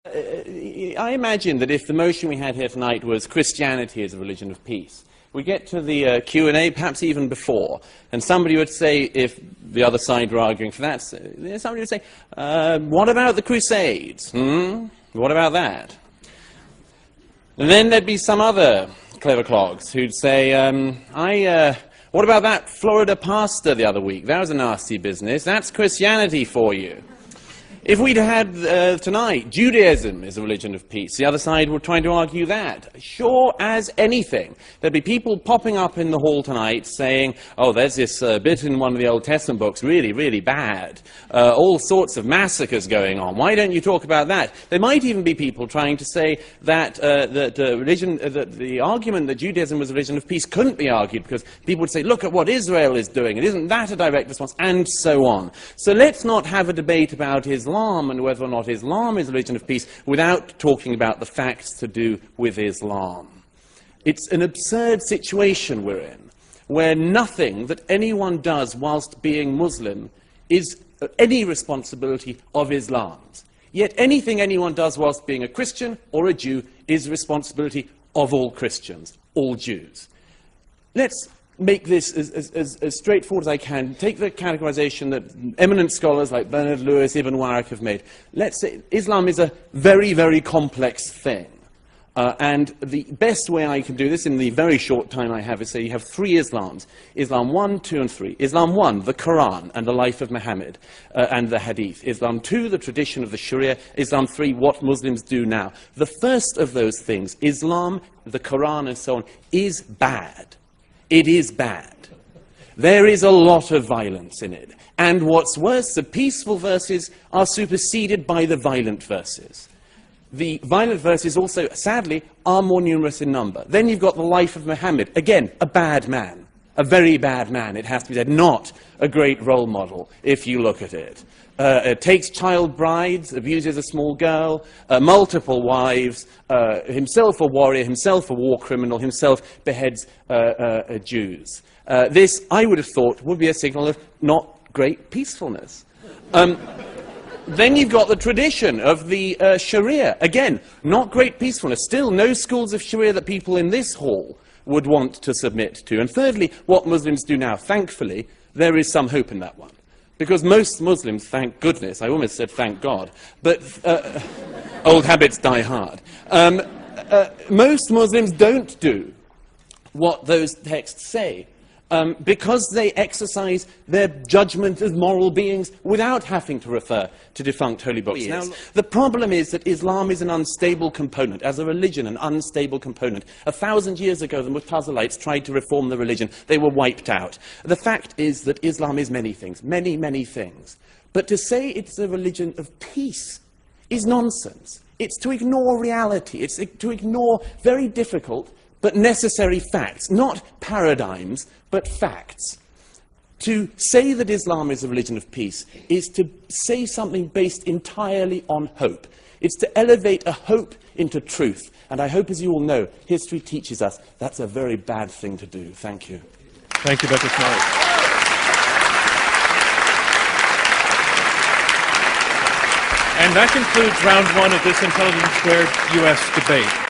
I imagine that if the motion we had here tonight was Christianity is a religion of peace, we get to the Q&A, perhaps even before, and somebody would say, if the other side were arguing for that, somebody would say, what about the Crusades? What about that? And then there'd be some other clever clogs who'd say, what about that Florida pastor the other week? That was a nasty business. That's Christianity for you. If we'd had tonight, Judaism is a religion of peace, the other side were trying to argue that. Sure as anything. There'd be people popping up in the hall tonight saying, oh, there's this bit in one of the Old Testament books, really, really bad. All sorts of massacres going on. Why don't you talk about that? There might even be people trying to say that, the argument that Judaism was a religion of peace couldn't be argued because people would say, look at what Israel is doing, and isn't that a direct response, and so on. So let's not have a debate about Islam and whether or not Islam is a religion of peace without talking about the facts to do with Islam. It's an absurd situation we're in, where nothing that anyone does whilst being Muslim is any responsibility of Islam's. Yet anything anyone does whilst being a Christian or a Jew is the responsibility of all Christians, all Jews. Let's make this as straightforward as I can. Take the categorization that eminent scholars like Bernard Lewis, Ibn Waraq have made. Let's say Islam is a very, very complex thing. And the best way I can do this in the very short time I have is say you have three Islams. Islam 1, 2, and 3. Islam 1, the Quran and the life of Muhammad and the Hadith. Islam 2, the tradition of the Sharia. Islam 3, what Muslims do now. The first of those things, Islam, the Quran, and so on, is bad. It is bad. There is a lot of violence in it. And what's worse, the peaceful verses are superseded by the violent verses. The violent verses also, sadly, are more numerous in number. Then you've got the life of Muhammad. Again, a bad man. A very bad man, it has to be said. Not a great role model, if you look at it. Takes child brides, abuses a small girl, multiple wives, himself a warrior, himself a war criminal, himself beheads Jews. This, I would have thought, would be a signal of not great peacefulness. Then you've got the tradition of the Sharia. Again, not great peacefulness. Still, no schools of Sharia that people in this hall would want to submit to. And thirdly, what Muslims do now. Thankfully, there is some hope in that one. Because most Muslims, thank goodness, I almost said thank God, but old habits die hard. Most Muslims don't do what those texts say. Because they exercise their judgment as moral beings without having to refer to defunct holy books. Now, the problem is that Islam is an unstable component, as a religion, an unstable component. 1,000 years ago, the Mu'tazilites tried to reform the religion. They were wiped out. The fact is that Islam is many things, many, many things. But to say it's a religion of peace is nonsense. It's to ignore reality. It's to ignore very difficult but necessary facts, not paradigms, but facts. To say that Islam is a religion of peace is to say something based entirely on hope. It's to elevate a hope into truth. And I hope, as you all know, history teaches us that's a very bad thing to do. Thank you. Thank you, Dr. Smart. And that concludes round one of this Intelligence Squared U.S. debate.